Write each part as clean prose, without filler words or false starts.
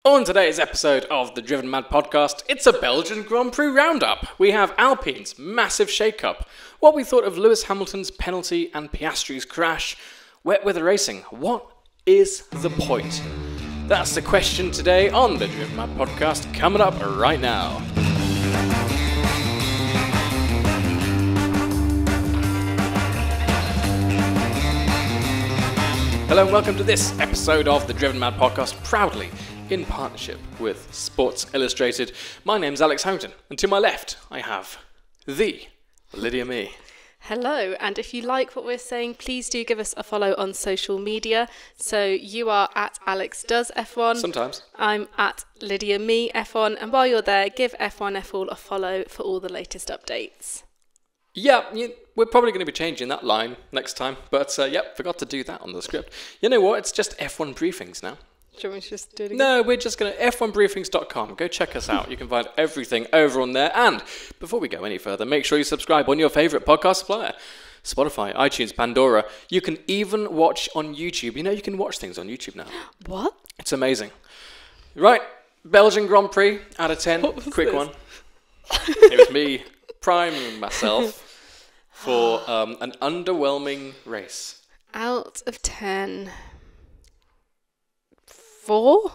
On today's episode of the Driven Mad podcast, it's a Belgian Grand Prix roundup. We have Alpine's massive shakeup, what we thought of Lewis Hamilton's penalty and Piastri's crash, wet weather racing, what is the point? That's the question today on the Driven Mad podcast, coming up right now. Hello and welcome to this episode of the Driven Mad podcast, proudly in partnership with Sports Illustrated. My name's Alex Harrington, and to my left I have the Lydia Me. Hello, and if you like what we're saying, please do give us a follow on social media. So you are at Alex Does F1. Sometimes. I'm at Lydia Me F1, and while you're there, give F1F all a follow for all the latest updates. Yeah, we're probably going to be changing that line next time, but forgot to do that on the script. You know what? It's just F1 briefings now. Do you want me to just do it again? No, we're just going to f1briefings.com. Go check us out. You can find everything over on there. And before we go any further, make sure you subscribe on your favourite podcast supplier. Spotify, iTunes, Pandora. You can even watch on YouTube. You know, you can watch things on YouTube now. What? It's amazing. Right, Belgian Grand Prix out of 10. Quick one. It was me priming myself for an underwhelming race. Out of 10. 4?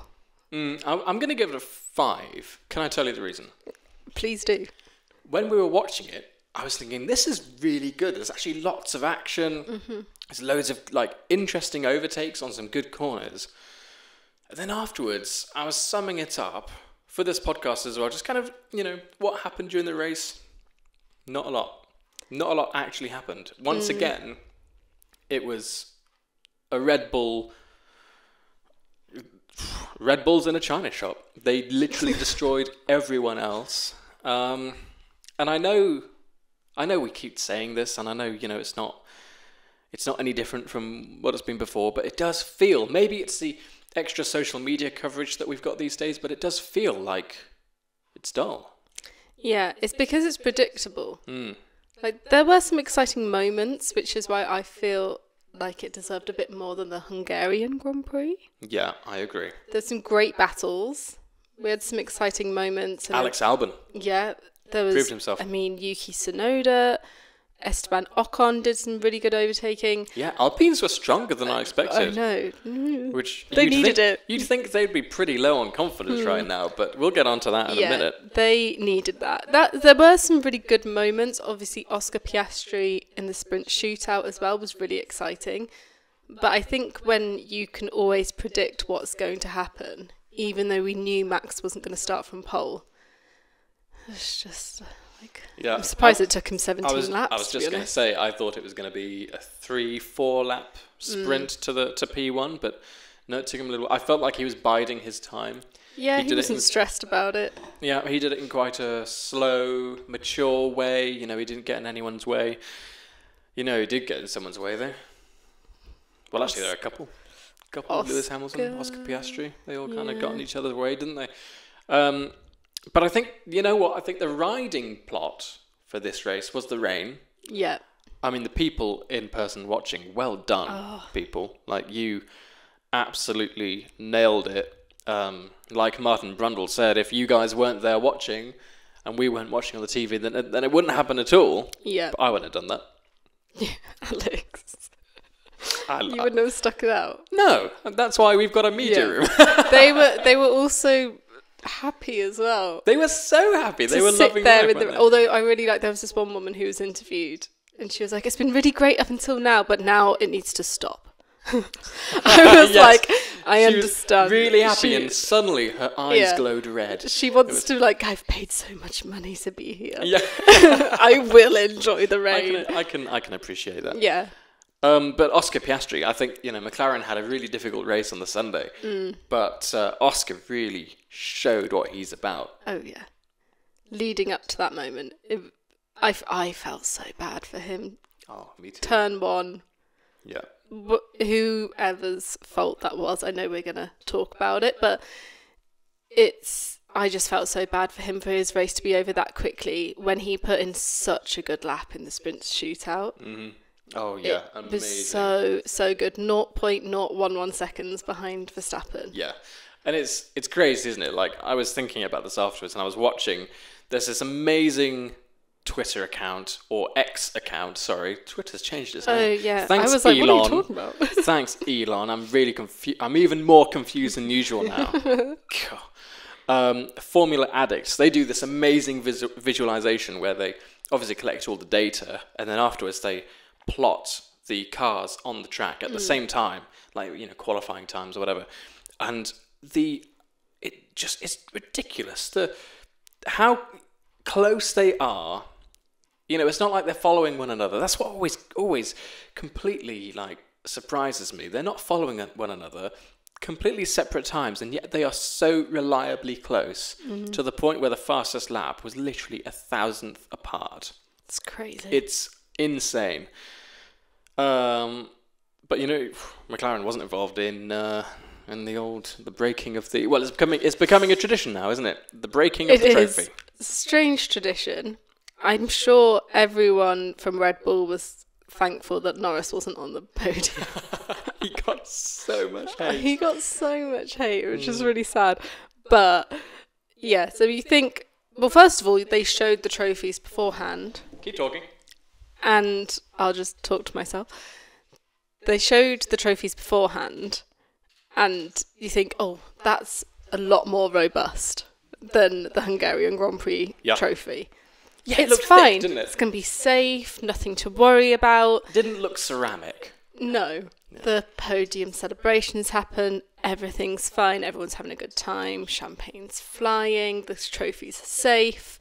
I'm going to give it a 5. Can I tell you the reason? Please do. When we were watching it, I was thinking, this is really good. There's actually lots of action. Mm-hmm. There's loads of interesting overtakes on some good corners. And then afterwards, I was summing it up for this podcast as well. Just kind of, what happened during the race? Not a lot. Not a lot actually happened. Once again, it was a Red Bull's in a china shop. They literally destroyed everyone else. And I know we keep saying this, and I know, it's not any different from what it's been before, but it does feel, maybe it's the extra social media coverage that we've got these days, but it does feel like it's dull. Yeah, it's because it's predictable. There were some exciting moments, which is why I feel like it deserved a bit more than the Hungarian Grand Prix. Yeah, I agree. There's some great battles. We had some exciting moments. Alex Albon. Yeah, there was. Proved himself. Yuki Tsunoda, Esteban Ocon did some really good overtaking. Yeah, Alpines were stronger than I expected. I know. Which they needed it. You'd think they'd be pretty low on confidence right now, but we'll get onto that in a minute. They needed that. There were some really good moments. Obviously, Oscar Piastri in the sprint shootout as well was really exciting. But I think when you can always predict what's going to happen, even though we knew Max wasn't going to start from pole, it's just... I'm surprised it took him 17 laps. I was just going to say, I thought it was going to be a 3-4 lap sprint to P1, but no, it took him a little. I felt like he was biding his time. Yeah, he wasn't stressed about it. Yeah, he did it in quite a slow, mature way. He didn't get in anyone's way. He did get in someone's way though. Well, actually, there are a couple. Lewis Hamilton, Oscar Piastri. They all kind of got in each other's way, didn't they? But I think, I think the riding plot for this race was the rain. Yeah. I mean, the people in person watching, well done, people. You absolutely nailed it. Like Martin Brundle said, if you guys weren't there watching and we weren't watching on the TV, then it wouldn't happen at all. Yeah. But I wouldn't have done that. Yeah, Alex. You wouldn't have stuck it out. No, that's why we've got a media room. They were also... happy as well. They were so happy. They were loving there. Although I really there was this one woman who was interviewed, and she was like, "It's been really great up until now, but now it needs to stop." I was I understand. Was really happy, and suddenly her eyes glowed red. She wants to I've paid so much money to be here. Yeah, I will enjoy the rain. I can appreciate that. Yeah. But Oscar Piastri, I think, McLaren had a really difficult race on the Sunday, but Oscar really showed what he's about. Oh, yeah. Leading up to that moment, I felt so bad for him. Oh, me too. Turn 1. Yeah. Whoever's fault that was, I know we're going to talk about it, but I just felt so bad for him for his race to be over that quickly when he put in such a good lap in the sprint shootout. Mm-hmm. Oh, yeah, amazing. It was so good. 0.011 seconds behind Verstappen. Yeah. And it's crazy, isn't it? Like, I was thinking about this afterwards, and I was watching. There's this amazing Twitter account, or X account. Sorry, Twitter's changed its name. Oh yeah, Thanks, I was like, Elon. what are you talking about? Thanks, Elon. I'm really confused. I'm even more confused than usual now. Formula Addicts. They do this amazing visualization where they obviously collect all the data, and then afterwards they plot the cars on the track at the same time, like, you know, qualifying times or whatever. And it's ridiculous how close they are. You know, it's not like they're following one another. That's what always completely, like, surprises me. They're not following one another, completely separate times, and yet they are so reliably close to the point where the fastest lap was literally 1,000th apart. It's crazy. It's insane. But you know, McLaren wasn't involved in the breaking of the. Well, it's becoming a tradition now, isn't it? The breaking of the trophy. It's a strange tradition. I'm sure everyone from Red Bull was thankful that Norris wasn't on the podium. He got so much hate. Which is really sad. But yeah, so you think, well, first of all, they showed the trophies beforehand. Keep talking. And I'll just talk to myself. They showed the trophies beforehand, and you think, oh, that's a lot more robust than the Hungarian Grand Prix trophy. Yeah, it's it looked fine. Thick, didn't it? It's going to be safe, nothing to worry about. Didn't look ceramic. No. The podium celebrations happen, everything's fine, everyone's having a good time, champagne's flying, the trophies are safe,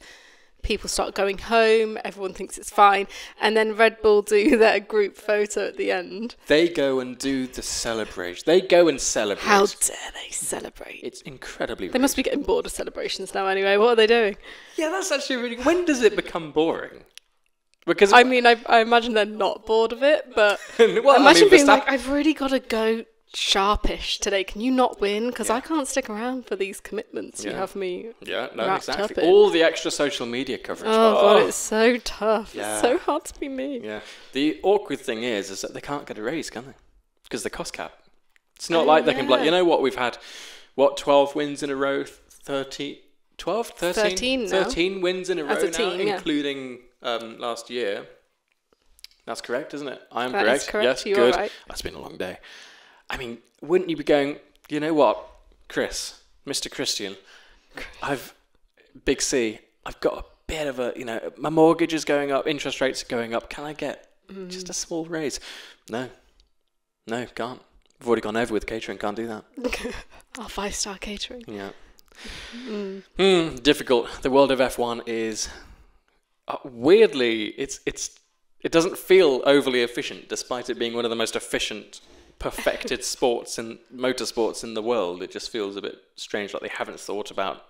people start going home, everyone thinks it's fine, and then Red Bull do their group photo at the end. They go and do the celebration. They go and celebrate. How dare they celebrate? It's incredibly rude. They must be getting bored of celebrations now anyway. What are they doing? Yeah, that's actually really... When does it become boring? Because I mean, I imagine they're not bored of it, but well, imagine being like, I've really got to go sharpish today. Can you not win? Because I can't stick around for these commitments you have me wrapped up in. All the extra social media coverage. Oh God, it's so tough. Yeah. It's so hard to be me. Yeah. The awkward thing is that they can't get a raise, can they? Because the cost cap. It's not like they can be like, you know what, we've had, 12 wins in a row? 13 wins in a row now, team, including last year. That's correct, isn't it? I am correct. That is correct. Yes, you good. are right. That's been a long day. I mean, wouldn't you be going, you know what, Chris, Mr. Christian, Big C, I've got a bit of a, my mortgage is going up, interest rates are going up. Can I get just a small raise? No, can't. We've already gone over with catering, can't do that. Our 5-star catering. Yeah. Difficult. The world of F1 is weirdly, it doesn't feel overly efficient, despite it being one of the most efficient, perfected sports and motorsports in the world. It just feels a bit strange, like they haven't thought about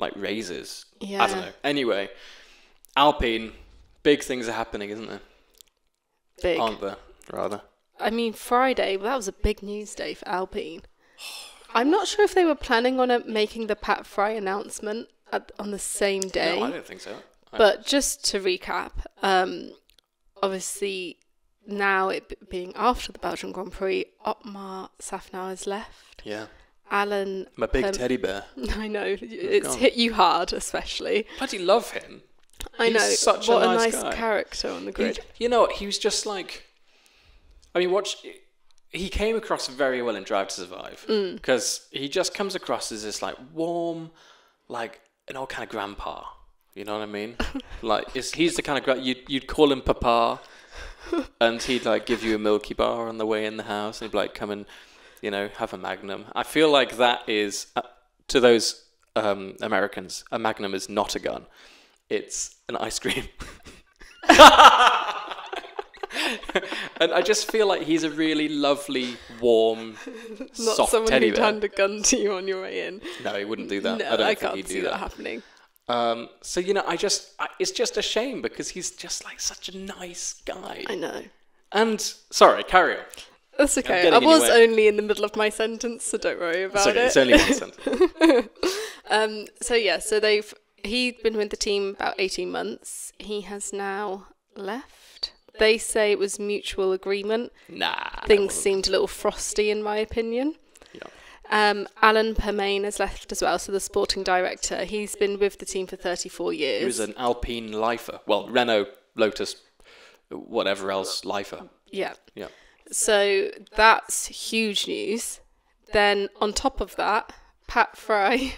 like raises. Yeah. I don't know. Anyway, Alpine, big things are happening, isn't there? Big. Aren't there? Rather. I mean, Friday, that was a big news day for Alpine. I'm not sure if they were planning on making the Pat Fry announcement on the same day. No, I don't think so. But just to recap, obviously now it being after the Belgian Grand Prix, Otmar Safnauer has left. Yeah. Alan... My big teddy bear. I know. It's hit you hard, especially. Bloody love him. I know. He's such what a nice nice guy. Character on the grid. You know what? He was just like... I mean, he came across very well in Drive to Survive because he just comes across as this like warm, like an old kind of grandpa. You know what I mean? Like he's the kind of you'd call him Papa, and he'd like give you a Milky Bar on the way in the house, and he'd be like, come and have a Magnum. I feel like that is to those Americans, a Magnum is not a gun; it's an ice cream. And I just feel like he's a really lovely, warm, soft someone teddy who'd bear. hand a gun to you on your way in. No, he wouldn't do that. No, I don't think can't he'd see do that that happening. So it's just a shame because he's just like such a nice guy. I know. And sorry, carry on. That's okay. I was only in the middle of my sentence, so don't worry about it. It's only one sentence. So he'd been with the team about 18 months. He has now left. They say it was mutual agreement. Nah. Things seemed a little frosty, in my opinion. Yeah. Alan Permain has left as well, so the sporting director. He's been with the team for 34 years. He was an Alpine lifer. Well, Renault, Lotus, whatever else, lifer. Yeah. Yeah. So that's huge news. Then on top of that, Pat Fry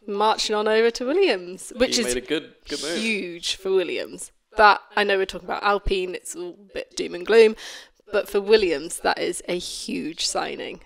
marching on over to Williams, which is made a good move. Huge for Williams. That, I know we're talking about Alpine, it's all a bit doom and gloom, but for Williams, that is a huge signing.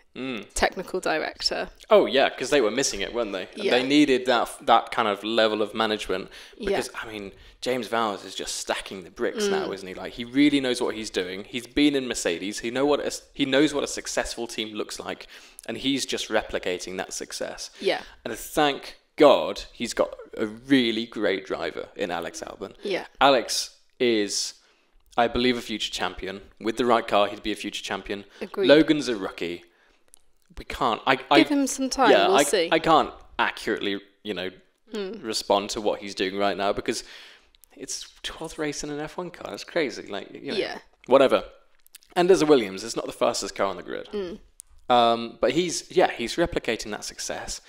Technical director. Oh, yeah, because they were missing it, weren't they? And they needed that kind of level of management. Because, I mean, James Vowles is just stacking the bricks now, isn't he? Like, he really knows what he's doing. He's been in Mercedes. He knows what a successful team looks like. And he's just replicating that success. Yeah. And thank God he's got a really great driver in Alex Albon. Yeah. Alex is, I believe, a future champion. With the right car, he'd be a future champion. Agreed. Logan's a rookie. We can't. Give him some time. Yeah, we'll see. I can't accurately, respond to what he's doing right now because it's 12th race in an F1 car. It's crazy. Like, whatever. And as a Williams, it's not the fastest car on the grid. But he's replicating that success.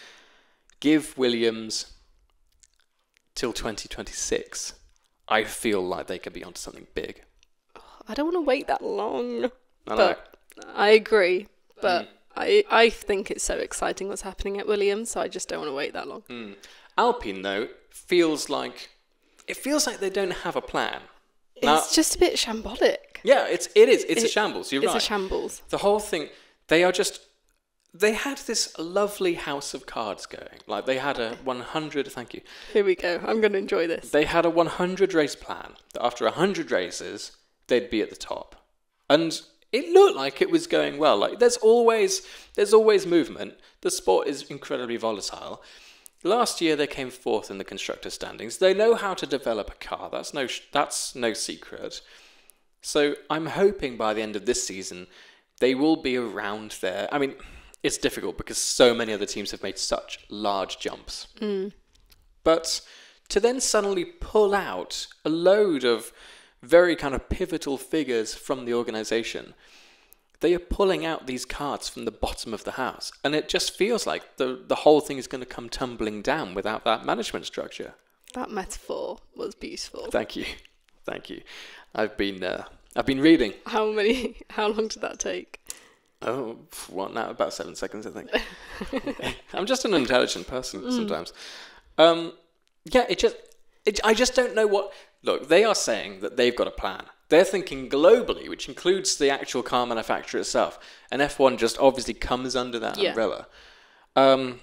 Give Williams till 2026. I feel like they could be onto something big. I don't want to wait that long. I agree. But I think it's so exciting what's happening at Williams, so I just don't want to wait that long. Alpine, though, feels like they don't have a plan. It's just a bit shambolic. Yeah, it is. It's a shambles. You're right. It's a shambles. The whole thing, they had this lovely house of cards going. Like, they had a 100, thank you. Here we go. I'm going to enjoy this. They had a 100 race plan that after 100 races, they'd be at the top. And it looked like it was going well. Like, there's always movement. The sport is incredibly volatile. Last year, they came fourth in the constructor standings. They know how to develop a car. That's no secret. So I'm hoping by the end of this season, they will be around there. I mean, it's difficult because so many other teams have made such large jumps. But to then suddenly pull out a load of very kind of pivotal figures from the organisation, they are pulling out these cards from the bottom of the house. And it just feels like the whole thing is going to come tumbling down without that management structure. That metaphor was beautiful. Thank you. I've been reading. How long did that take? Oh, what now? About 7 seconds, I think. I'm just an intelligent person sometimes. I just don't know what... Look, they are saying that they've got a plan. They're thinking globally, which includes the actual car manufacturer itself. And F1 just obviously comes under that umbrella. But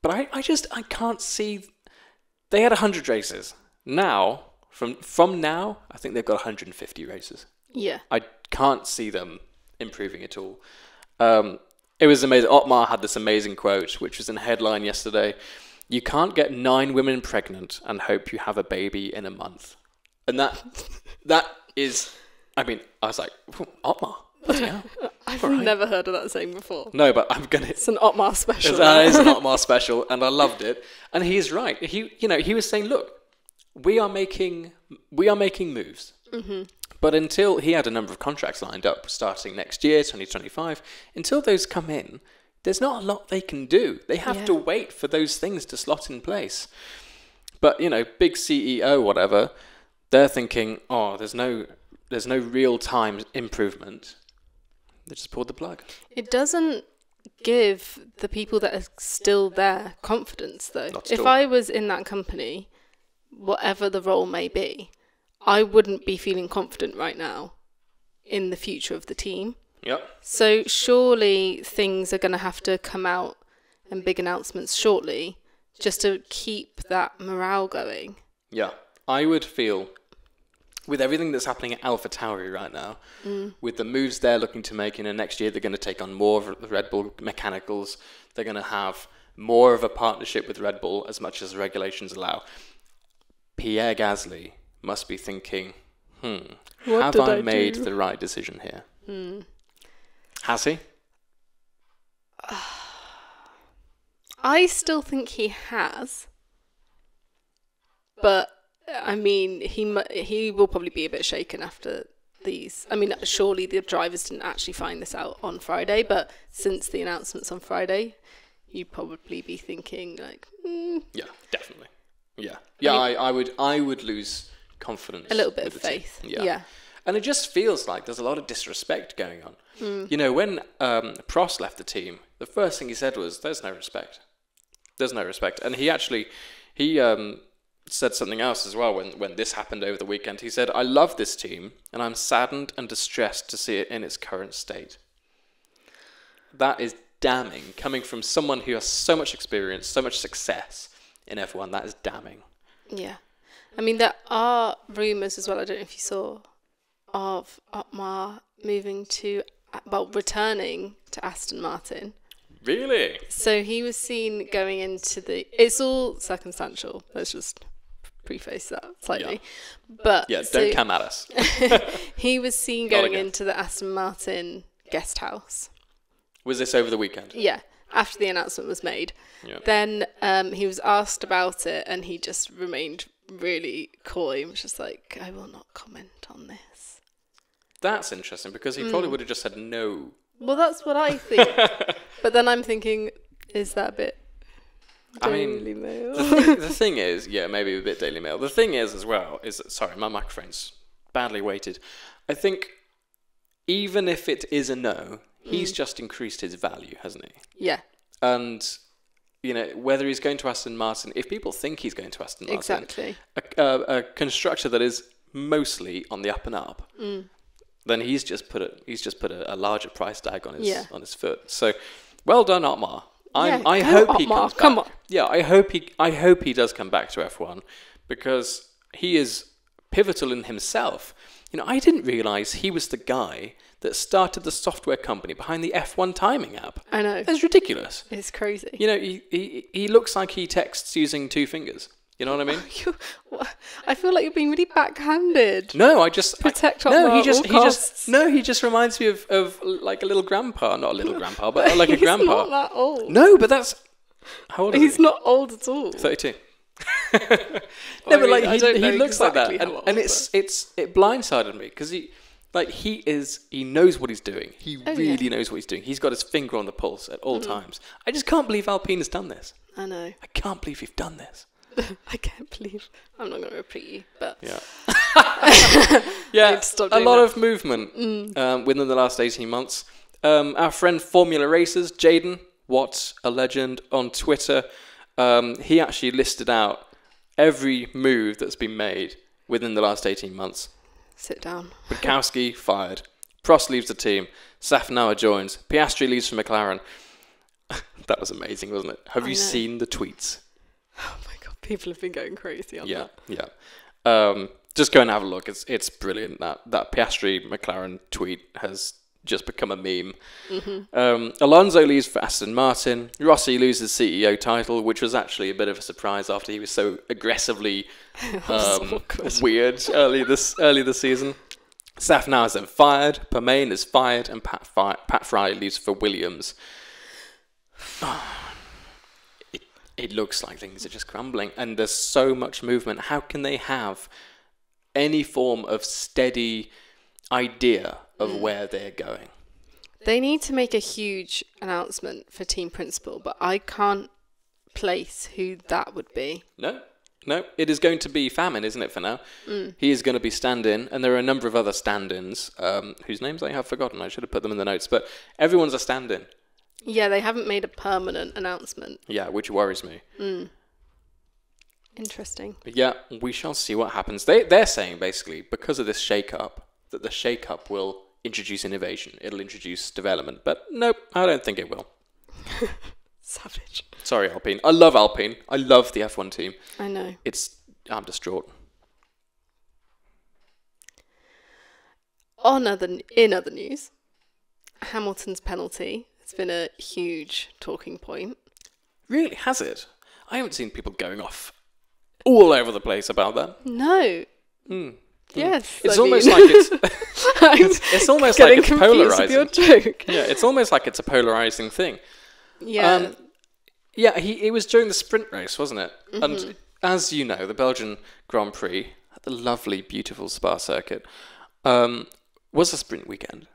I can't see... They had 100 races. Now, from now, I think they've got 150 races. Yeah. I can't see them improving at all. It was amazing. Otmar had this amazing quote, which was in a headline yesterday. You can't get 9 women pregnant and hope you have a baby in a month. And that is, I mean, I was like, Otmar, bloody hell. I've never heard of that saying before. No, but I'm going to... It's an Otmar special. That is an Otmar special, and I loved it. And he's right. He was saying, look, we are making moves. But until he had a number of contracts lined up starting next year, 2025, until those come in, there's not a lot they can do. They have to wait for those things to slot in place. But, big CEO, whatever, they're thinking, oh, there's no real-time improvement. They just pulled the plug. It doesn't give the people that are still there confidence, though. If I was in that company, whatever the role may be, I wouldn't be feeling confident right now in the future of the team. Yep. So surely things are going to have to come out and big announcements shortly just to keep that morale going. Yeah. I would feel, with everything that's happening at AlphaTauri right now, with the moves they're looking to make, next year they're going to take on more of the Red Bull mechanicals. They're going to have more of a partnership with Red Bull as much as the regulations allow. Pierre Gasly must be thinking, have I made the right decision here? Has he? I still think he has. But, I mean, he will probably be a bit shaken after these. I mean, surely the drivers didn't actually find this out on Friday, but since the announcements on Friday, you'd probably be thinking like, Yeah, definitely. Yeah, yeah. I would lose confidence. A little bit with of the team. faith. Yeah. Yeah. And it just feels like there's a lot of disrespect going on. You know, when Prost left the team, the first thing he said was, "There's no respect. There's no respect." And he said something else as well when this happened over the weekend. He said, "I love this team, and I'm saddened and distressed to see it in its current state." That is damning, coming from someone who has so much experience, so much success in F1. That is damning. Yeah. I mean, there are rumours as well, I don't know if you saw, of Otmar returning to Aston Martin. Really? So he was seen going into it's all circumstantial. Let's just preface that slightly. Yeah. But yeah, don't come at us. He was seen going into the Aston Martin guest house. Was this over the weekend? Yeah, after the announcement was made. Yeah. Then he was asked about it, and he just remained really coy. He was just like, "I will not comment on this." That's interesting, because he probably would have just said no. Well, that's what I think. But then I'm thinking, is that a bit Daily Mail? The thing is, yeah, maybe a bit Daily Mail. The thing is as well, is that, sorry, my microphone's badly weighted. I think even if it is a no, he's just increased his value, hasn't he? Yeah. And, you know, whether he's going to Aston Martin, if people think he's going to Aston Martin, Exactly. a constructor that is mostly on the up and up, then he's just put a larger price tag on his foot. So, well done, Otmar. I hope he comes back. Come on. Yeah, I hope he does come back to F1, because he is pivotal in himself. You know, I didn't realise he was the guy that started the software company behind the F1 timing app. I know. That's ridiculous. It's crazy. You know, he looks like he texts using two fingers. You know what I mean? I feel like you're being really backhanded. No, he just reminds me of like a little grandpa, not a little grandpa, but like a grandpa. He's not that old. No, but that's how old is he? He's not old at all. 32. But like he looks exactly like that, and it blindsided me, because he knows what he's doing. He really knows what he's doing. He's got his finger on the pulse at all times. I just can't believe Alpine has done this. I know. I can't believe you've done this. I can't believe. I'm not going to repeat you, but yeah, yeah. A lot of movement within the last 18 months. Our friend Formula Racers, Jaden, what a legend on Twitter. He actually listed out every move that's been made within the last 18 months. Sit down. Bukowski fired. Prost leaves the team. Safnauer joins. Piastri leaves for McLaren. That was amazing, wasn't it? Have you seen the tweets? Oh my god, people have been going crazy on that. Yeah. Just go and have a look. It's brilliant. That Piastri McLaren tweet has just become a meme. Alonso leaves for Aston Martin. Rossi loses CEO title, which was actually a bit of a surprise after he was so aggressively weird early this season. Safnauer is then fired. Permain is fired, and Pat Fry leaves for Williams. It looks like things are just crumbling, and there's so much movement. How can they have any form of steady idea of where they're going? They need to make a huge announcement for team principal, but I can't place who that would be. No, it is going to be Famine, isn't it, for now? He is going to be stand-in, and there are a number of other stand-ins whose names I have forgotten. I should have put them in the notes, but everyone's a stand-in. Yeah, they haven't made a permanent announcement. Yeah, which worries me. Interesting. Yeah, we shall see what happens. They're saying, basically, because of this shake-up, that the shake-up will introduce innovation. It'll introduce development. But nope, I don't think it will. Savage. Sorry, Alpine. I love Alpine. I love the F1 team. I know. I'm distraught. In other news, Hamilton's penalty has been a huge talking point. Really? Has it? I haven't seen people going off all over the place about that. No. Yes. It's almost like it's almost like it's polarizing. With your joke. Yeah, it's almost like it's a polarizing thing. Yeah. It was during the sprint race, wasn't it? And as you know, the Belgian Grand Prix at the lovely, beautiful Spa circuit was a sprint weekend.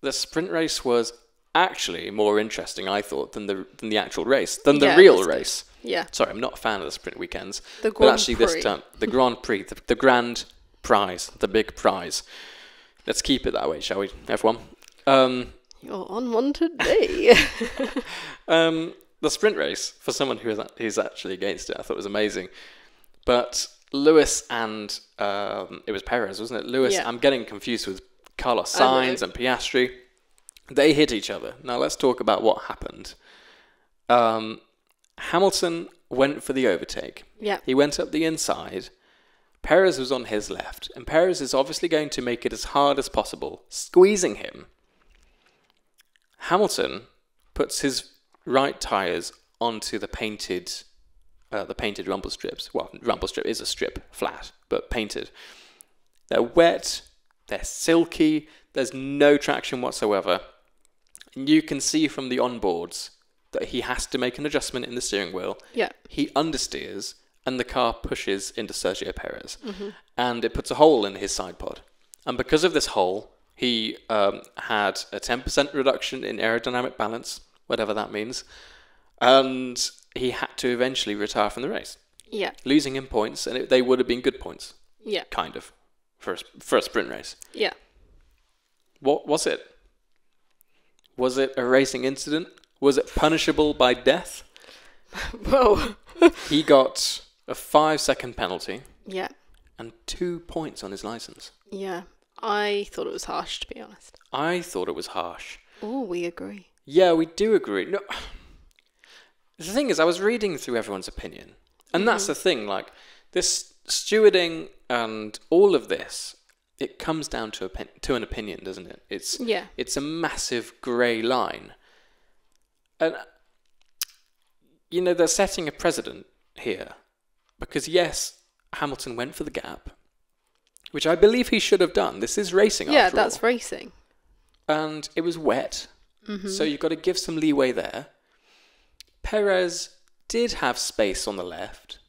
The sprint race was actually more interesting, I thought, than the actual race, than the Yeah, real that's good. race. Yeah. Sorry, I'm not a fan of the sprint weekends. The But Grand actually Prix. this time, the Grand Prix, the grand prize, the big prize. Let's keep it that way, shall we, everyone? You're on one today. The sprint race, for someone who's actually against it, I thought was amazing. But Lewis and it was Perez, wasn't it? Lewis, Yeah. I'm getting confused with Carlos I know. Sainz and Piastri. They hit each other. Now let's talk about what happened. Hamilton went for the overtake. Yeah. He went up the inside. Perez was on his left, and Perez is obviously going to make it as hard as possible, squeezing him. Hamilton puts his right tyres onto the painted rumble strips. Well, rumble strip is a strip, flat, but painted. They're wet, they're silky, there's no traction whatsoever. And you can see from the onboards that he has to make an adjustment in the steering wheel. Yeah. He understeers, and the car pushes into Sergio Perez. And it puts a hole in his side pod. And because of this hole, he had a 10% reduction in aerodynamic balance, whatever that means. And he had to eventually retire from the race, Yeah. losing him points, and they would have been good points, Yeah. kind of, for a sprint race. Yeah. What was it? Was it a racing incident? Was it punishable by death? Whoa. He got a 5-second penalty Yeah. and 2 points on his license. Yeah. I thought it was harsh, to be honest. I thought it was harsh. Oh, we agree. Yeah, we do agree. No, the thing is, I was reading through everyone's opinion, and that's the thing. Like this stewarding and all of this, it comes down to an opinion, doesn't it? It's a massive grey line, and they're setting a precedent here, because yes, Hamilton went for the gap, which I believe he should have done. This is racing, Yeah, after all. that's racing. And it was wet, so you've got to give some leeway there. Perez did have space on the left.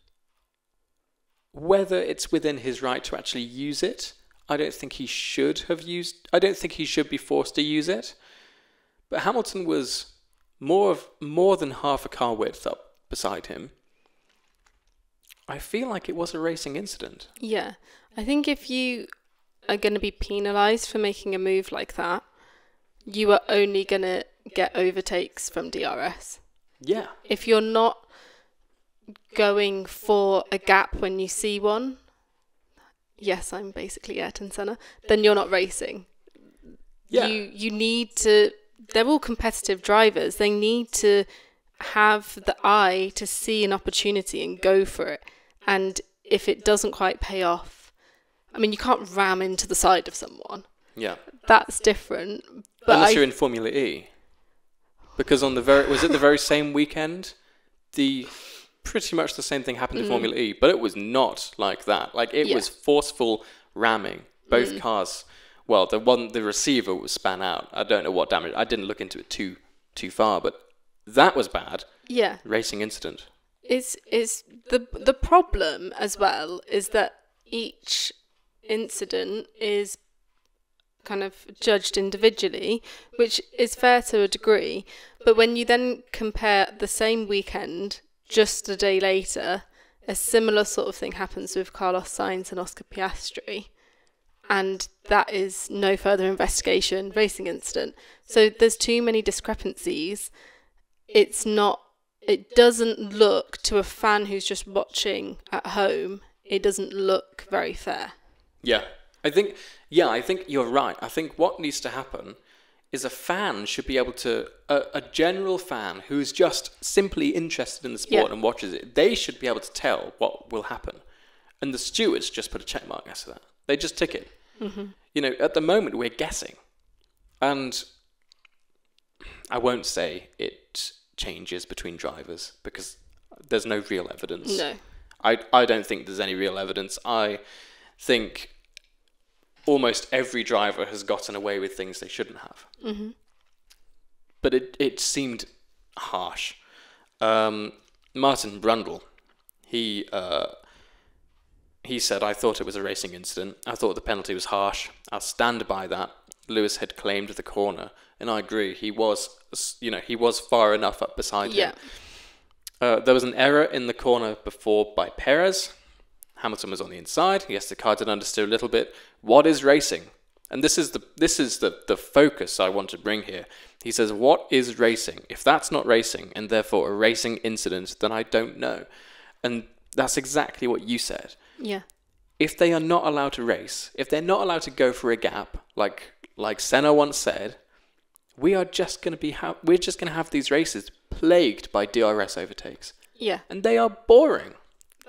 Whether it's within his right to actually use it, I don't think he should be forced to use it. But Hamilton was more than half a car width up beside him. I feel like it was a racing incident. Yeah. I think if you are going to be penalised for making a move like that, you are only going to get overtakes from DRS. Yeah. If you're not going for a gap when you see one, yes, I'm basically Ayrton Senna, then you're not racing. Yeah. You need to, they're all competitive drivers. They need to have the eye to see an opportunity and go for it. And if it doesn't quite pay off, I mean, you can't ram into the side of someone. Yeah. That's different. But Unless you're in Formula E. Because was it the very same weekend? Pretty much the same thing happened in Formula E, but it was not like that. Like it was forceful ramming. Both cars. Well, the receiver was span out. I don't know what damage. I didn't look into it too far, but that was bad. Yeah. Racing incident. Is the problem as well is that each incident is kind of judged individually, which is fair to a degree. But when you then compare the same weekend, just a day later, a similar sort of thing happens with Carlos Sainz and Oscar Piastri, and that is no further investigation, racing incident. So there's too many discrepancies. It doesn't look, to a fan who's just watching at home, it doesn't look very fair. Yeah. I think you're right. I think what needs to happen is a fan should be able to, a general fan who's just simply interested in the sport and watches it, they should be able to tell what will happen. And the stewards just put a check mark next to that. They just tick it. At the moment we're guessing. And I won't say it changes between drivers because there's no real evidence. No. I don't think there's any real evidence. I think almost every driver has gotten away with things they shouldn't have. But it seemed harsh. Martin Brundle, he said, I thought it was a racing incident. I thought the penalty was harsh. I'll stand by that. Lewis had claimed the corner, and I agree, he was far enough up beside him. There was an error in the corner before by Perez. Hamilton was on the inside. Yes, the car did understeer a little bit. What is racing? And this is the focus I want to bring here. He says, what is racing? If that's not racing, and therefore a racing incident, then I don't know. And that's exactly what you said. Yeah. If they are not allowed to race, if they're not allowed to go for a gap, like Senna once said, we're just going to have these races plagued by DRS overtakes. Yeah. And they are boring.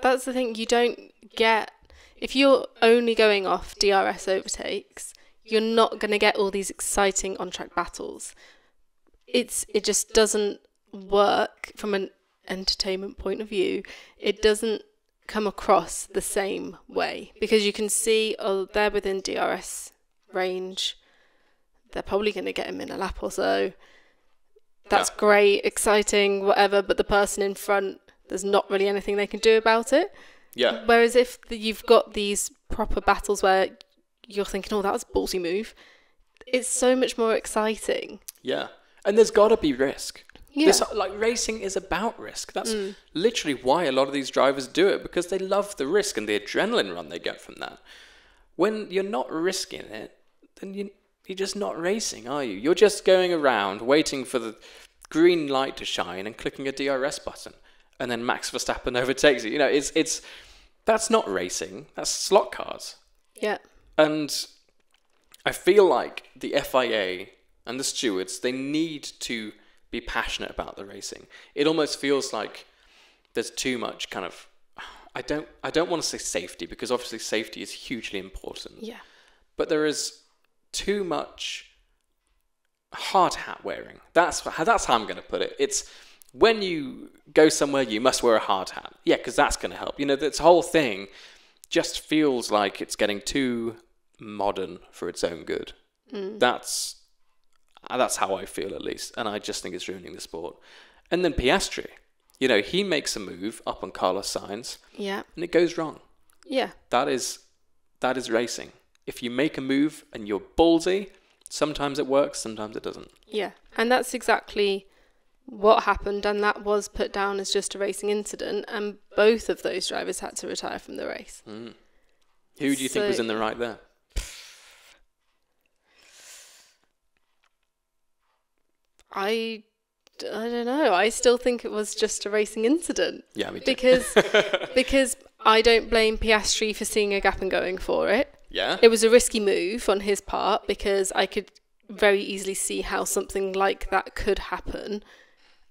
That's the thing, you don't get... If you're only going off DRS overtakes, you're not going to get all these exciting on-track battles. It just doesn't work from an entertainment point of view. It doesn't come across the same way, because you can see, oh, they're within DRS range. They're probably going to get him in a lap or so. That's great, exciting, whatever, but the person in front, there's not really anything they can do about it. Yeah. Whereas if you've got these proper battles where you're thinking, oh, that was a ballsy move, it's so much more exciting. Yeah. And there's got to be risk. Yeah. Racing is about risk. That's literally why a lot of these drivers do it, because they love the risk and the adrenaline run they get from that. When you're not risking it, then you're just not racing, are you? You're just going around waiting for the green light to shine and clicking a DRS button, and then Max Verstappen overtakes you. That's not racing. That's slot cars. Yeah. And I feel like the FIA and the stewards, they need to be passionate about the racing. It almost feels like there's too much kind of... I don't want to say safety, because obviously safety is hugely important. Yeah. But there is too much hard hat wearing. That's how I'm going to put it. It's when you go somewhere, you must wear a hard hat. Yeah, because that's going to help. This whole thing just feels like it's getting too modern for its own good. That's how I feel, at least. And I just think it's ruining the sport. And then Piastri, he makes a move up on Carlos Sainz. Yeah. And it goes wrong. Yeah. That is racing. If you make a move and you're ballsy, sometimes it works, sometimes it doesn't. Yeah. And that's exactly what happened. And that was put down as just a racing incident. And both of those drivers had to retire from the race. Who do you think was in the right there? I don't know. I still think it was just a racing incident. Yeah, me too. Because I don't blame Piastri for seeing a gap and going for it. Yeah. It was a risky move on his part, because I could very easily see how something like that could happen.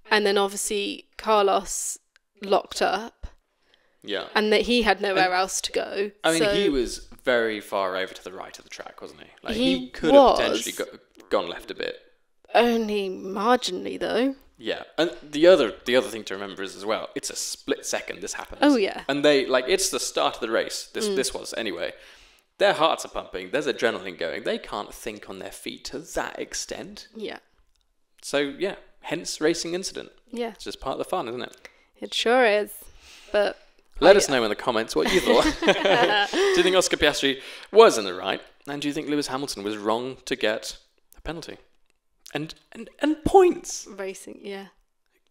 And then obviously Carlos locked up. Yeah. And that he had nowhere else to go. I mean, he was very far over to the right of the track, wasn't he? He could have potentially gone left a bit. Only marginally, though. Yeah, and the other thing to remember is as well, it's a split second this happens. Oh yeah. And it's the start of the race. This was anyway. Their hearts are pumping. There's adrenaline going. They can't think on their feet to that extent. Yeah. So yeah, hence racing incident. Yeah. It's just part of the fun, isn't it? It sure is. But let us know in the comments what you thought. Do you think Oscar Piastri was in the right? And do you think Lewis Hamilton was wrong to get a penalty? And points. Racing, yeah.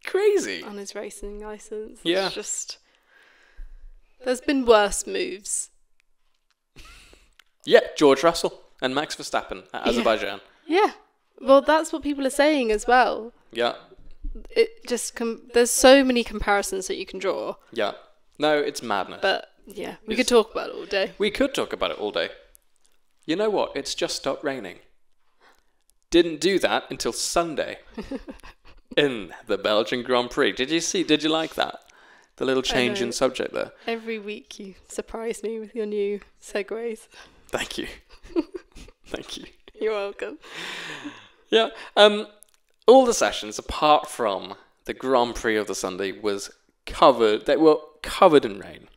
Crazy. On his racing license. Yeah. It's just... There's been worse moves. Yeah, George Russell and Max Verstappen at Azerbaijan. Yeah. Well, that's what people are saying as well. Yeah. It just... there's so many comparisons that you can draw. Yeah. No, it's madness. But, yeah, we could talk about it all day. We could talk about it all day. You know what? It's just stopped raining. Didn't do that until Sunday in the Belgian Grand Prix. Did you like that? The little change in subject there. Every week you surprise me with your new segues. Thank you. Thank you. You're welcome. Yeah. All the sessions, apart from the Grand Prix of the Sunday, they were covered in rain.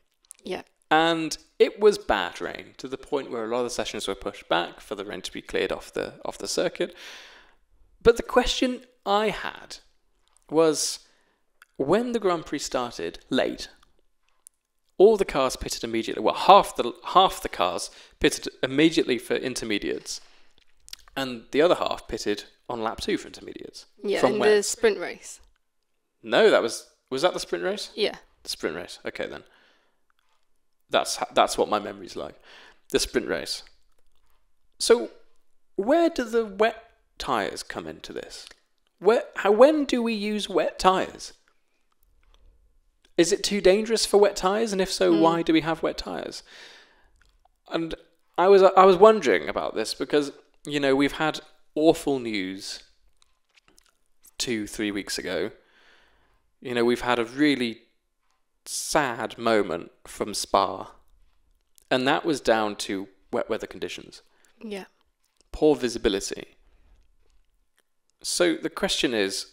Yeah. And it was bad rain, to the point where a lot of the sessions were pushed back for the rain to be cleared off the circuit. But the question I had was, when the Grand Prix started late, all the cars pitted immediately. Well, half the cars pitted immediately for intermediates. and the other half pitted on lap 2 for intermediates. Yeah, from in wet. the sprint race. No, was that the sprint race? Yeah. The sprint race. Okay, then. That's what my memory's like. The sprint race. So, where do the wet tyres come into this? When do we use wet tyres? Is it too dangerous for wet tyres? And if so, why do we have wet tyres? And I was wondering about this because, we've had awful news 2-3 weeks ago. We've had a really sad moment from Spa, and that was down to wet weather conditions. Yeah. Poor visibility. So the question is,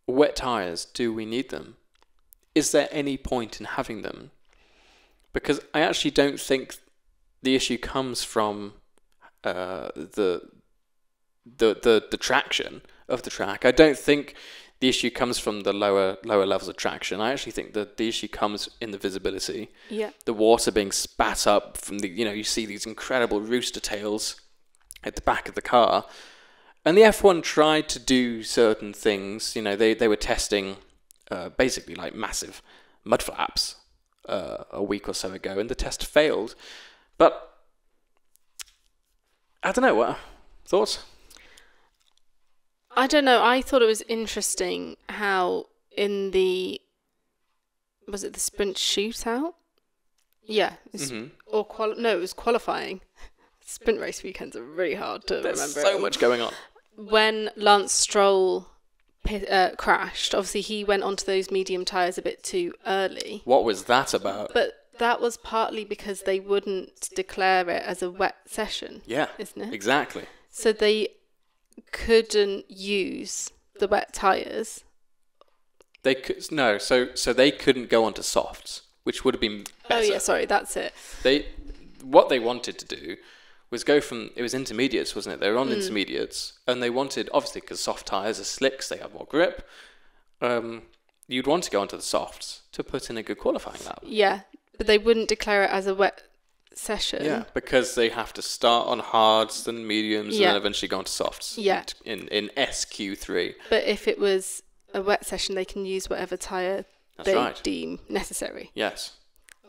wet tyres, do we need them? Is there any point in having them? Because I actually don't think the issue comes from the traction of the track. I don't think the issue comes from the lower levels of traction. I actually think that the issue comes in the visibility. Yeah. The water being spat up from you see these incredible rooster tails at the back of the car. And the F1 tried to do certain things. They were testing basically like massive mud flaps a week or so ago, and the test failed. But I don't know. What thoughts? I don't know. I thought it was interesting how in was it the sprint shootout? Yeah. It was qualifying. Sprint race weekends are really hard to remember. There's so much going on. When Lance Stroll crashed, obviously he went onto those medium tyres a bit too early. What was that about? But that was partly because they wouldn't declare it as a wet session. Yeah, isn't it? Exactly. So they couldn't use the wet tyres. They could so they couldn't go onto softs, which would have been better. Oh yeah, sorry, that's it. What they wanted to do was go from, it was intermediates, wasn't it? They were on intermediates, and they wanted, obviously, because soft tyres are slicks, they have more grip. You'd want to go onto the softs to put in a good qualifying lap. Yeah, but they wouldn't declare it as a wet session. Yeah, because they have to start on hards, then mediums, and then eventually go onto softs. Yeah. In SQ3. But if it was a wet session, they can use whatever tyre they deem necessary. Yes.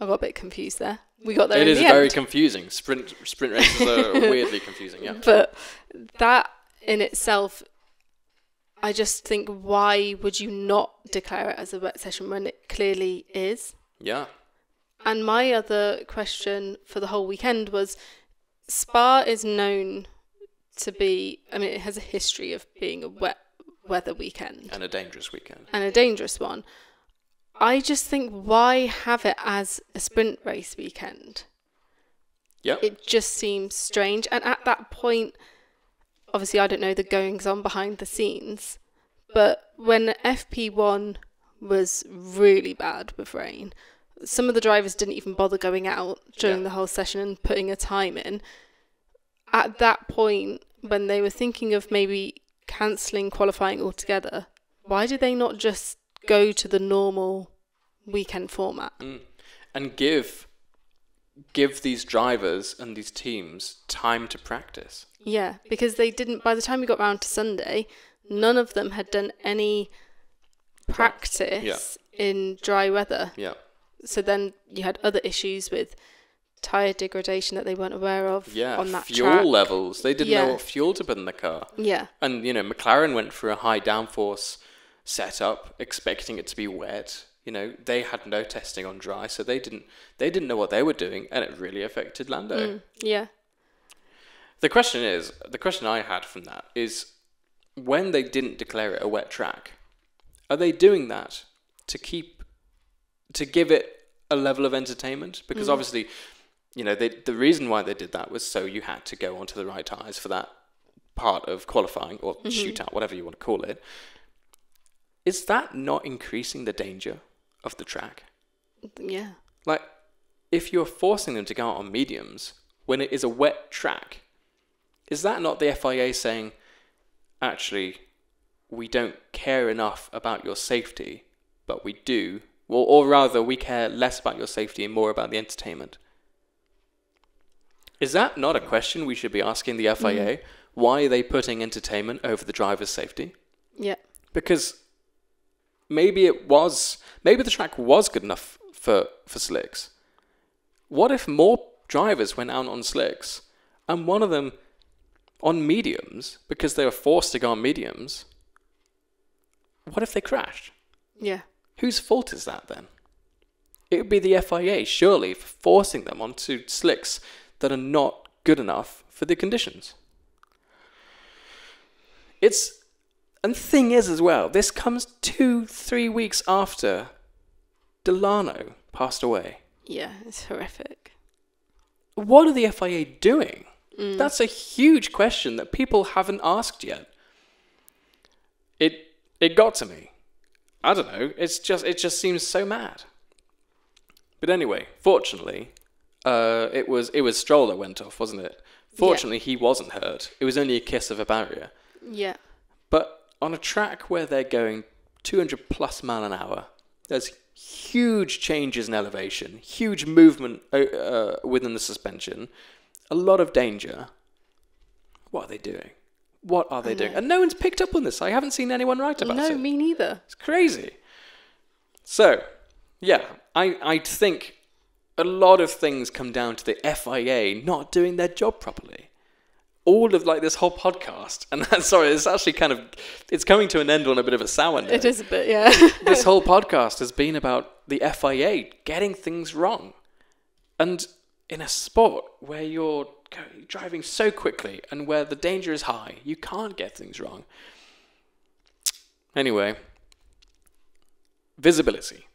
I got a bit confused there. We got there in the end. It is very confusing. Sprint races are weirdly confusing, yeah. But that in itself, I just think, why would you not declare it as a wet session when it clearly is? Yeah. And my other question for the whole weekend was, Spa is known to be, it has a history of being a wet weather weekend. And a dangerous weekend. And a dangerous one. I just think, why have it as a sprint race weekend? Yeah. It just seems strange. And at that point, obviously I don't know the goings on behind the scenes, but when FP1 was really bad with rain, some of the drivers didn't even bother going out during the whole session and putting a time in. At that point, when they were thinking of maybe cancelling qualifying altogether, why did they not just go to the normal weekend format? And give these drivers and these teams time to practice. Yeah, because they didn't, by the time we got round to Sunday, none of them had done any practice in dry weather. Yeah. So then you had other issues with tyre degradation that they weren't aware of on that fuel track. levels. They didn't know what fuel to put in the car. Yeah. And, McLaren went for a high downforce setup, expecting it to be wet. They had no testing on dry, so they didn't know what they were doing, and it really affected Lando. Yeah. The question I had from that is, when they didn't declare it a wet track, are they doing that to give it a level of entertainment? Because obviously, the reason why they did that was so you had to go onto the right tyres for that part of qualifying or shootout, whatever you want to call it. Is that not increasing the danger of the track? Yeah. Like, if you're forcing them to go out on mediums when it is a wet track, is that not the FIA saying, actually, we don't care enough about your safety, but we do, or rather, we care less about your safety and more about the entertainment? Is that not a question we should be asking the FIA? Why are they putting entertainment over the driver's safety? Yeah. Because maybe the track was good enough for slicks. What if more drivers went out on slicks and one of them on mediums, because they were forced to go on mediums? What if they crashed? Yeah. Whose fault is that then? It would be the FIA, surely, for forcing them onto slicks that are not good enough for the conditions. And the thing is as well, this comes 2-3 weeks after Delano passed away. Yeah, it's horrific. What are the FIA doing? That's a huge question that people haven't asked yet. It got to me. I don't know. It just seems so mad. But anyway, fortunately, it was Stroll that went off, wasn't it? Fortunately, he wasn't hurt. It was only a kiss of a barrier. Yeah. But on a track where they're going 200 plus mile an hour, there's huge changes in elevation, huge movement within the suspension, a lot of danger. What are they doing? What are they doing? And no one's picked up on this. I haven't seen anyone write about it. No, me neither. It's crazy. So, yeah, I think a lot of things come down to the FIA not doing their job properly. All of this whole podcast, and sorry, it's actually it's coming to an end on a bit of a sour note. It is a bit, yeah. This whole podcast has been about the FIA getting things wrong. And in a sport where you're driving so quickly and where the danger is high, you can't get things wrong. Anyway, visibility.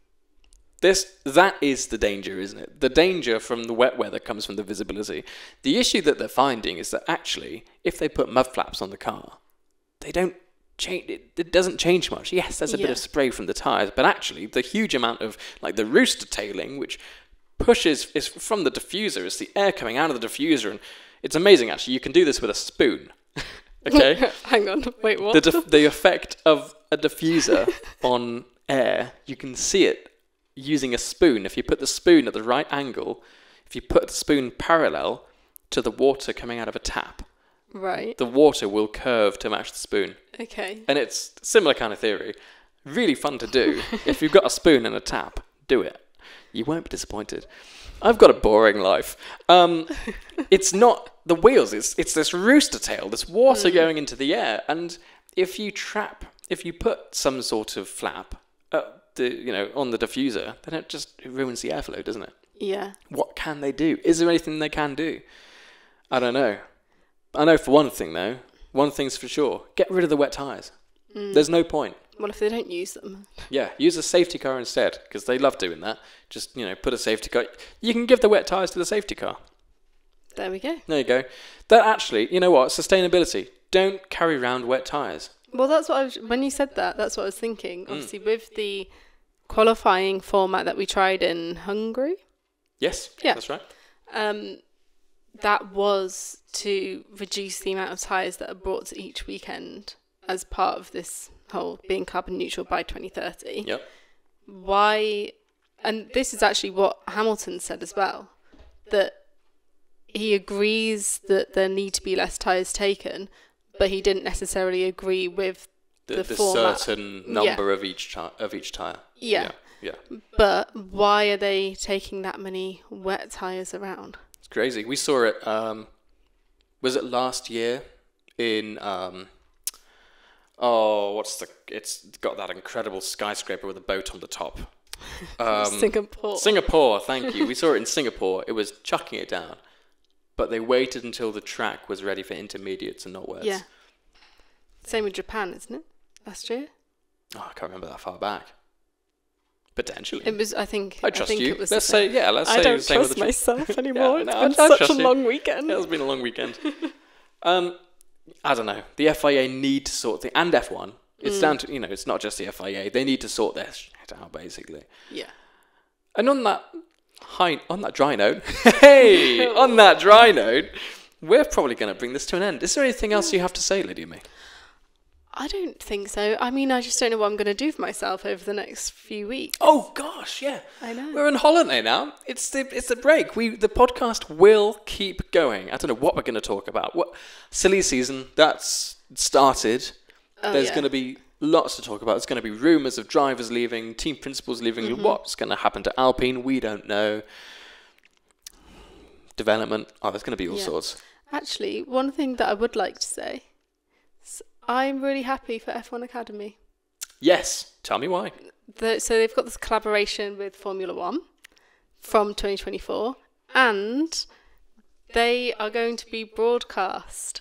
That is the danger, isn't it? The danger from the wet weather comes from the visibility. The issue that they're finding is that actually, if they put mud flaps on the car, they don't change. It doesn't change much. Yes, there's a bit of spray from the tyres, but actually, the huge amount of the rooster tailing, which pushes is from the diffuser. It's the air coming out of the diffuser, and it's amazing. Actually, you can do this with a spoon. Okay. Hang on. Wait, what? The effect of a diffuser on air, you can see it using a spoon. If you put the spoon at the right angle, if you put the spoon parallel to the water coming out of a tap, right, the water will curve to match the spoon. Okay. And it's a similar kind of theory. Really fun to do. If you've got a spoon and a tap, do it. You won't be disappointed. I've got a boring life. It's not the wheels. It's this rooster tail, this water going into the air. And if you put some sort of flap on the diffuser, then it ruins the airflow, doesn't it? Yeah. What can they do? Is there anything they can do? I don't know. I know for one thing, though. One thing's for sure. Get rid of the wet tyres. There's no point. Well, if they don't use them. Yeah, use a safety car instead, because they love doing that. Just, put a safety car. You can give the wet tyres to the safety car. There we go. There you go. That actually, you know what? Sustainability. Don't carry around wet tyres. Well, that's what when you said that, that's what I was thinking. Obviously, with the qualifying format that we tried in Hungary. Yes, yeah. That's right. That was to reduce the amount of tyres that are brought to each weekend as part of this whole being carbon neutral by 2030. Yep. Why? And this is actually what Hamilton said as well, that he agrees that there need to be less tyres taken, but he didn't necessarily agree with the format. Certain number of each tyre. Yeah. But why are they taking that many wet tyres around? It's crazy. We saw it, was it last year in, it's got that incredible skyscraper with a boat on the top. Singapore, thank you. We saw it in Singapore. It was chucking it down. But they waited until the track was ready for intermediates and not wets. Yeah. Same with Japan, isn't it? Last year? Oh, I can't remember that far back. Potentially. It was, I think. I trust you. It was let's say I don't trust myself anymore. Yeah, it's been such a long weekend. It's been a long weekend. I don't know. The FIA need to sort the and F1. It's down to it's not just the FIA. They need to sort their shit out basically. Yeah. And on that dry note, on that dry note, we're probably going to bring this to an end. Is there anything else you have to say, Lydia May? I don't think so. I mean, I just don't know what I'm going to do for myself over the next few weeks. Oh gosh, yeah. I know. We're on holiday now. It's the break. The podcast will keep going. I don't know what we're going to talk about. What silly season that's started. There's going to be lots to talk about. There's going to be rumours of drivers leaving, team principals leaving. What's going to happen to Alpine? We don't know. Development. Oh, there's going to be all sorts. Actually, one thing that I would like to say. I'm really happy for F1 Academy. Yes. Tell me why. So they've got this collaboration with Formula One from 2024, and they are going to be broadcast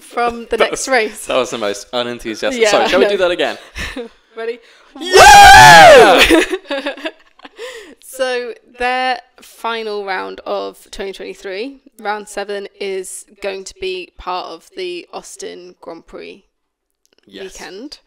from the next race. That was the most unenthusiastic. Yeah, sorry, shall we do that again? Ready? Yeah! So their final round of 2023, round 7, is going to be part of the Austin Grand Prix weekend.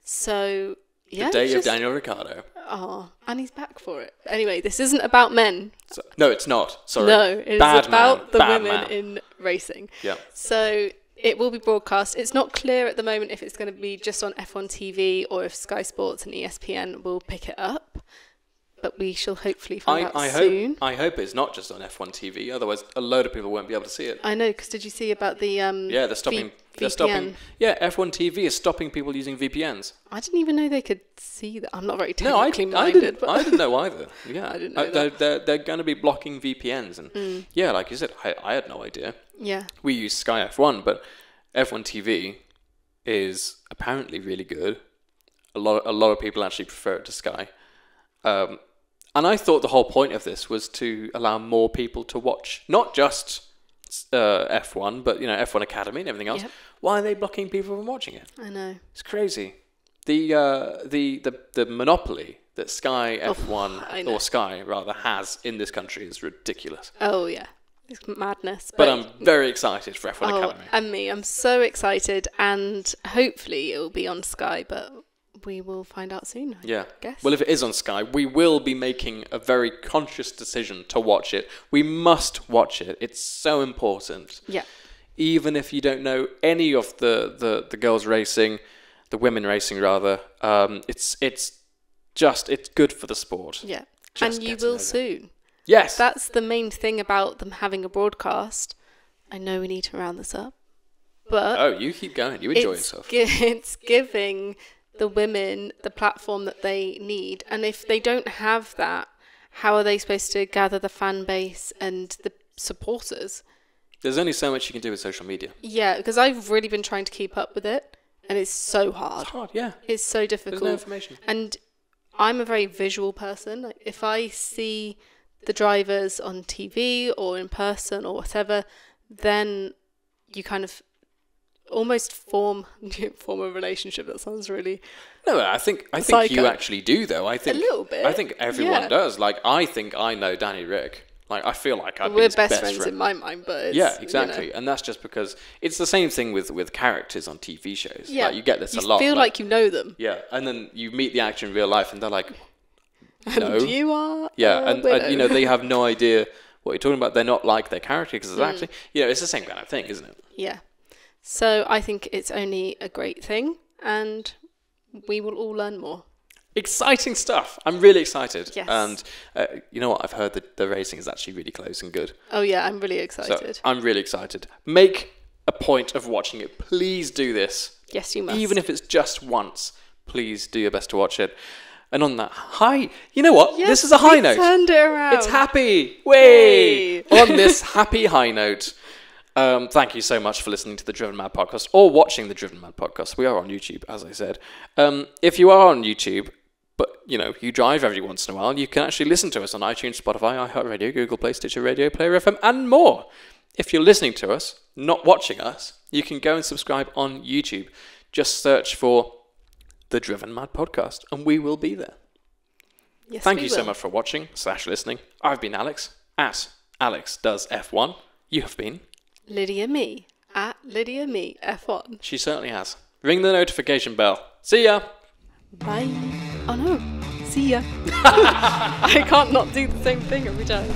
So, yeah. The day of Daniel Ricciardo. Oh, and he's back for it. Anyway, this isn't about men. No, it's not. Sorry. No, it's about the women in racing. Yeah. So it will be broadcast. It's not clear at the moment if it's going to be just on F1 TV or if Sky Sports and ESPN will pick it up. But we shall hopefully find out soon. I hope it's not just on F1 TV. Otherwise, a load of people won't be able to see it. I know, because did you see about the they're stopping. They're stopping. Yeah, F1 TV is stopping people using VPNs. I didn't even know they could see that. I'm not very technically minded. I didn't know either. Yeah, I didn't know that. They're going to be blocking VPNs, and yeah, like you said, I had no idea. Yeah. We use Sky F1, but F1 TV is apparently really good. A lot of people actually prefer it to Sky. And I thought the whole point of this was to allow more people to watch, not just F1, but F1 Academy and everything else. Yep. Why are they blocking people from watching it? I know. It's crazy. The monopoly that Sky F1 or Sky rather has in this country is ridiculous. Oh yeah, it's madness. But I'm very excited for F1 Academy. And me, I'm so excited, and hopefully it will be on Sky, but we will find out soon, I guess. Well, if it is on Sky, we will be making a very conscious decision to watch it. We must watch it. It's so important. Yeah. Even if you don't know any of the girls racing, the women racing rather, it's good for the sport. Yeah. And you will soon. Yes. That's the main thing about them having a broadcast. I know we need to round this up, but oh, you keep going. You enjoy yourself. It's giving the women the platform that they need, and if they don't have that, how are they supposed to gather the fan base and the supporters? There's only so much you can do with social media. Yeah, because I've really been trying to keep up with it, and it's so hard. It's hard, yeah. It's so difficult. There's no information. And I'm a very visual person. Like, if I see the drivers on TV or in person or whatever, then you kind of almost form a relationship. That sounds really I think you actually do, though. I think a little bit. I think everyone does. Like, I think I know Danny Rick. Like, I feel like we're best friends in my mind, but it's, yeah, exactly. And that's just because it's the same thing with characters on TV shows. Yeah, like, you get this a lot. You feel like you know them. Yeah, and then you meet the actor in real life, and they're like, no. And you are. Yeah, and they have no idea what you're talking about. They're not like their character because it's actually, it's the same kind of thing, isn't it? Yeah. So I think it's only a great thing, and we will all learn more. Exciting stuff. I'm really excited. Yes. And you know what? I've heard that the racing is actually really close and good. Oh yeah, I'm really excited. So I'm really excited. Make a point of watching it. Please do this. Yes, you must. Even if it's just once, please do your best to watch it. And on that high, you know what? Yes, this is a high note. Turned it around. It's happy. Way. On this happy high note. Thank you so much for listening to the Driven Mad podcast or watching the Driven Mad podcast. We are on YouTube, as I said. If you are on YouTube, but you drive every once in a while, you can actually listen to us on iTunes, Spotify, iHeartRadio, Google Play, Stitcher Radio, Player FM, and more. If you're listening to us, not watching us, you can go and subscribe on YouTube. Just search for the Driven Mad podcast, and we will be there. Yes, Thank you so much for watching / listening. I've been Alex at Alex Does F1. You have been Lydia Me at Lydia Me F1. She certainly has. Ring the notification bell. See ya. Bye. Oh no. See ya. I can't not do the same thing every time.